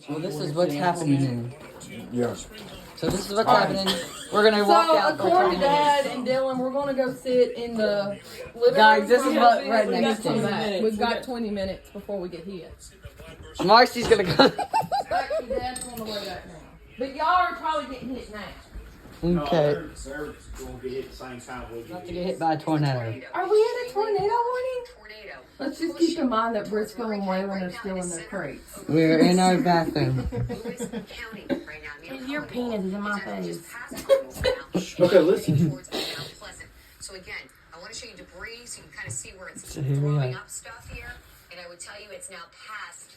Well, this is what's happening. Yeah. So this is what's happening. We're gonna walk out. So according to Dad and Dylan, we're gonna go sit in the living room. Guys, this is what right next to us. We've got 20 minutes before we get hit. Marcy's gonna go. Actually, Dad's on the way back now. But y'all are probably getting hit now. Okay. They're going to get hit the same time we Not to get hit by a tornado. Are we in a tornado warning? Let's just keep in mind that Briscoe and Waylon are still in their crates. We're in our bathroom. Your penis is in my face. Okay, listen. So again, I want to show you debris so you can kind of see where it's So here we throwing are. up stuff here. And I would tell you it's now past,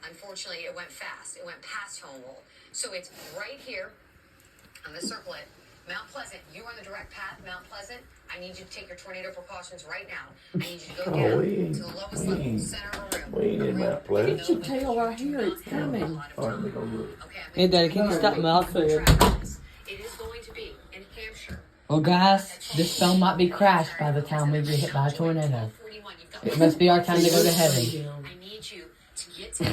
unfortunately it went fast. It went past Homewell. So it's right here. I'm going to circle it. Mount Pleasant, you are on the direct path. Mount Pleasant, I need you to take your tornado precautions right now. I need you to go down to the lowest level, center of the room. We ain't in Mount Pleasant. Get your tail right here. It's coming. Alright, we go look. Okay, Hey, Daddy, can you stop mouth? it is going to be in Hampshire. Well, guys, this phone might be crashed by the time we get hit by a tornado. 41. You've got It must be our time to go to heaven. I need you to get to the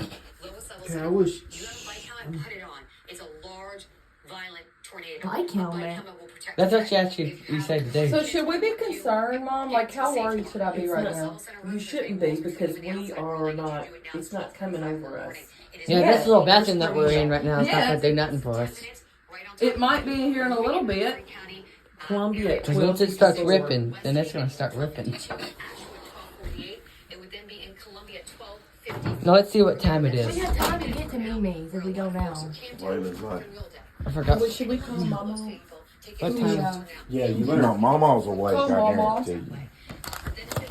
lowest level. Okay, I wish. You have a bike helmet, put it on. It's a large, violent tornado. Bike A helmet? will protect That's you. what she actually you said to So do. should we be concerned, Mom? Like, how worried should I be right now? You shouldn't be because we are not, it's not coming over us. Yeah, this little bathroom that we're in right now is not gonna do nothing for us. It might be in here in a little bit. Columbia at Because once it starts ripping, then it's gonna start ripping. It would then be in Columbia at 12:50. Now let's see what time it We is. have time to get to Mimi's if we go now. Waylon's right. I forgot. Well, should we call Mama? What time? Yeah, you better. No, Mama's awake, Oh, I Mama. guarantee you.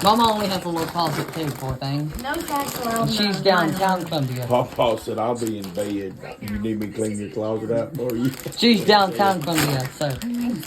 Mama only has a little closet too, poor thing. No tax allowed. And she's downtown Columbia. Papa said I'll be in bed. You need me to clean your closet out for you? She's downtown Columbia, so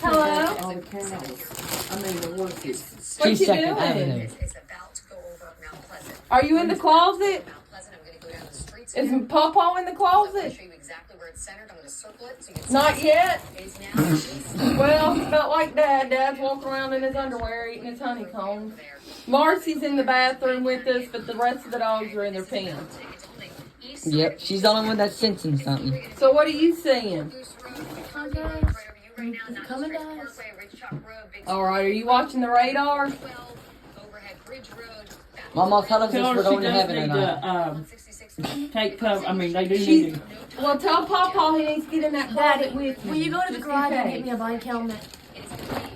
Hello? All the cows, I mean the horses. What she's you Second doing? Avenue. It's about to go over Mount Pleasant. Are you in the closet? Mount Pleasant, I'm going to go down the streets. Is Pawpaw in the I'm going to closet? show you exactly where it's centered. I'm going to circle it so you can see Not yet. it is now at least Well, it's not like Dad. Dad's walking around in his underwear eating his honeycombs. there. Marcy's in the bathroom with us, but the rest of the dogs are in their pens. It's only east Yep, she's the only one that's sensing something. So what are you seeing? Goose Road, Hi, right guys. over you right now. Not Coming, Straits guys. Parkway, Ridge Chalk Road, Big All right, are you watching the radar? 12, Overhead Bridge Road. Mama, tell us if Tell we're her she going to does heaven or need not. to, 66. take cover, I mean, they do She- need to. Well, tell Pawpaw he needs to get in that closet with you. Will you go to the just in garage and case. get me a bike helmet? It's going to be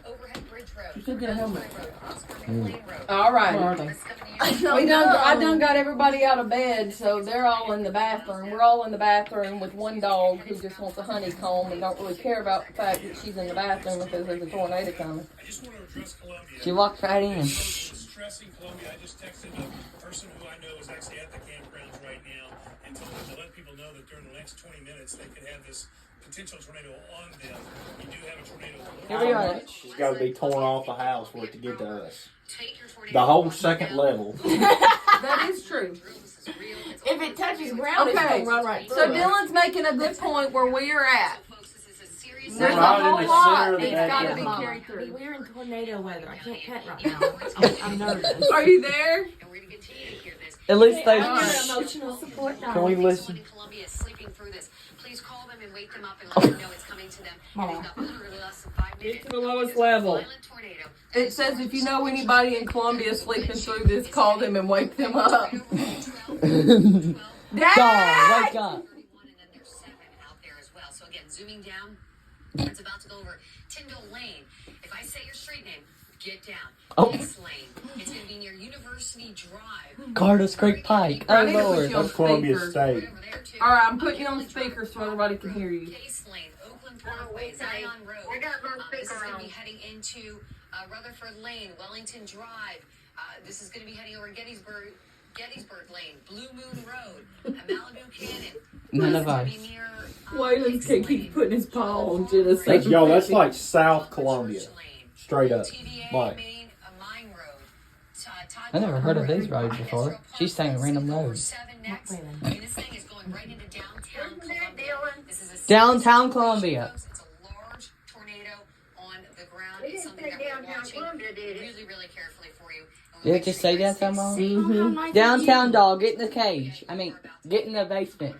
Overhead Bridge Road. She'll get a helmet. Oscar McLean Road. All right. Where are they? This coming year, I done got everybody out of bed, so they're all in the bathroom. We're all in the bathroom with one dog who just wants a honeycomb and don't really care about the fact that she's in the bathroom because there's a tornado coming. I just want to address Columbia. She walked right in. Stressing Columbia. I just texted a person who I know is actually at the campgrounds right now and told them to let people know that during the next 20 minutes they could have this potential tornado on them. You do have a tornado. Here we are. She's got to be torn off the house for it to get to us. take your tornado. The whole second level. That is true. This is real. It's If it touches ground, it's Okay, gonna run right through so it. Dylan's making a good point where we're at. folks, this is a serious There's a Right in whole the lot center of the that's got to backyard. be Mama, carried through. we're in tornado weather. I can't pet right now. I'm nervous. Are you there? and we're going to continue to hear this. At least I'm those. your emotional support dog. Can we Someone listen? in Columbia is sleeping through this. Please call them and wake them up and let them know it's coming to them. And they've got literally less than 5 minutes. Get to the lowest level. Violent tornado. It says if you know anybody in Columbia sleeping through this, call them and wake them up. Dog, Dad! wake up. 31, and then there's 7 out there as well. So again, zooming down, it's about to go over Tyndall Lane. If I say your street name, get down. Oh. East Lane. It's going to be near University Drive. Cardus Creek Pike. I Oh need to put Lord. you on That's Columbia speaker. State. Over there too. All right, I'm putting you on speaker so everybody can hear you. Case Lane, Oakland Parkway, Zion Road. This is going to be heading into Rutherford Lane, Wellington Drive. This is going to be heading over Gettysburg Lane, Blue Moon Road, Malibu Canyon. None of This is gonna us. be near, Waylon can't keep putting his paw on Jenna's That's, yo, that's like South Columbia. Church Lane, Straight up. TVA Like, Main, Mine Road. I never heard of these roads before. She's saying random roads. 7 next. And this thing is going right into downtown Columbia. This is a Downtown Columbia. It's a large tornado on the ground. It's something that we're watching really, really carefully for you. Did it just say that, Mom? Mm-hmm. Downtown dog, get in the cage. Get in the basement.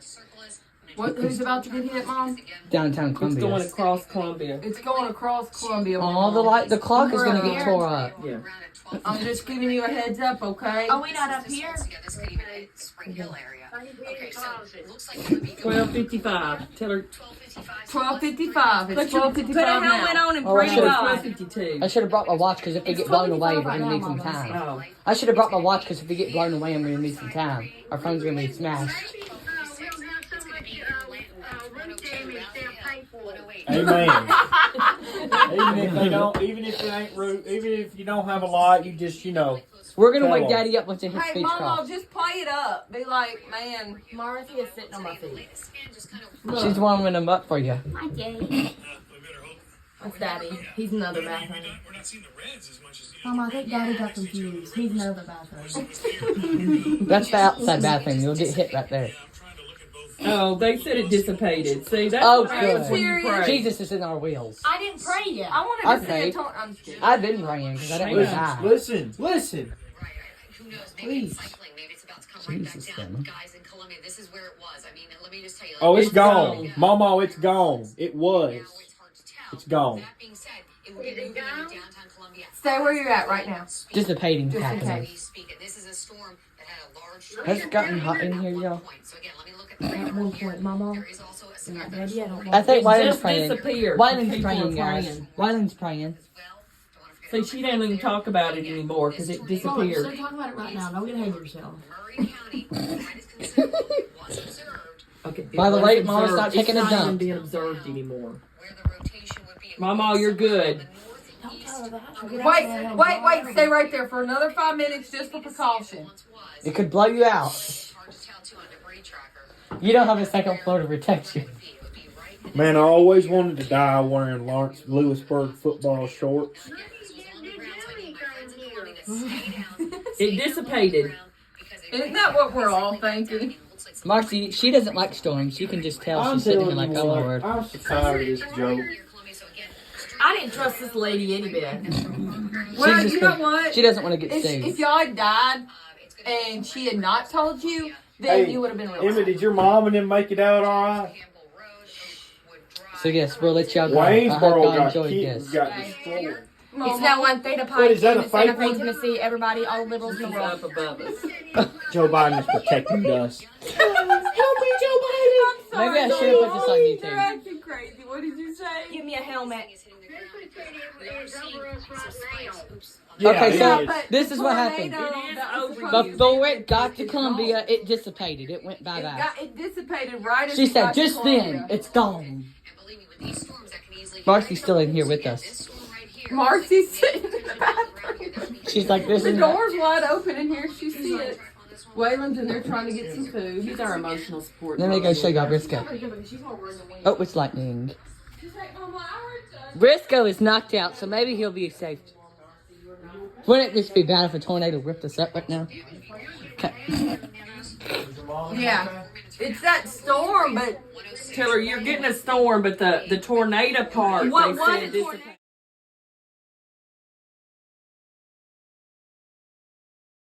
Who's about to get hit, Mom? Downtown It's Columbia. going across Columbia. It's going across Columbia. The clock is gonna get tore up. Yeah. I'm just giving you a heads up, okay? Are we not up here? This could even hit Spring Hill area. Okay, so it looks like it would be 12:55. Tell her 12:55. It's 12:55 Put a helmet now. on and Oh, I pray to should've- God. 12:52. I should have brought my watch because if we get blown away, we're gonna need some time. Oh. I should have brought my watch because if we get blown away, I'm gonna need some time. Our phone's gonna be smashed. Amen. Even if it ain't rude, even if you don't have a lot, you just We're gonna Tell wake 'em. Daddy up once it hits Hey, Speech Mama, Cross. just play it up. Be like, man. Marcy is sitting on my feet. She's warming them up for you. Hi, Daddy. We better hope. That's Daddy. He's another bathroom. We're not seeing the Reds as much as Mama, I think Daddy got confused. He's another bathroom. That's the outside bathroom. You'll get hit right there. I'm trying to look at both. Oh, they said it dissipated. See, that's Oh, what happens good. when you pray. Jesus is in our wheels. I didn't pray yet. I wanted I to see prayed. a torn. I'm just kidding. I've been praying because I didn't want to die. listen. Right. Who knows? Maybe Please. it's cycling. Maybe it's about to come right back Jesus, down. Emma. Guys in Columbia, this is where it was. I mean, let me just tell you. Oh, it's It's gone. gone. Mama, it's gone. It was. Now it's hard to tell. It's gone. That being said, it will be moving into downtown Columbia. Stay where you're at right now. Dissipating Just in happening. case. This is a storm that had a large. Has it gotten hot in here, y'all? So again, let me look at the At one point, Mama. There is also a severe Daddy, I don't I think It Wyland's just praying. disappeared. Wyland's People praying, are guys. praying. Wyland's praying. See, she don't even talk about it anymore because it Mama, disappeared. stop talking about it right now. Don't get ahead of yourself. Murray County that is considered was observed Okay, it By the was way, Mama, observed. stop taking a It's not dump. even being observed anymore. where the rotation would be. Mama, you're good. Don't tell her that. She'll get out there. Wait. Stay right there for another 5 minutes just for precaution. It could blow you out. Hard to tell too on debris tracker. You don't have a second floor to protect you. It would be right in Man, I always wanted to die wearing Lawrence Lewisburg football shorts. this was on the ground. So I need my friends in Columbia to stay down. It dissipated. Isn't that what we're all thinking? Marcy, she doesn't like storms. You can just tell she's sitting here like, oh Lord. I'm so tired of this joke. I didn't trust this lady any bit. Well, She's you just know gonna- what? She doesn't want to get If sued. y'all had died and she had not told you, then you would have been real. Emma, did your mom and them make it out all right? So yes, we'll let y'all go. I hope Waynesboro y'all got enjoyed kicked, this. got destroyed. It's now 1 Theta Pi What, is that Team a in Santa fake Fe, one? Tennessee. Everybody, all liberals in the She's world. up above us. Joe Biden is protecting us. Maybe I should have put this on You're YouTube. acting crazy. What did you say? Give me a helmet. Okay, it so is. this is what happened. Before it got to Columbia, it dissipated. It went bye-bye. It dissipated right as She it said, got to just Columbia. then, it's gone. Marcy's still in here with us. Marcy's sitting in the bathroom. She's like, this The is door's wide open in here. She sees it. Waylon's in there trying to get some food. He's our emotional support. Let me go show y'all Briscoe. Oh, it's lightning. Briscoe is knocked out, so maybe he'll be safe. Wouldn't this be bad if a tornado ripped us up right now? Okay. Yeah. It's that storm, but Tell her you're getting a storm, but the tornado part, What they was said it? dissipated.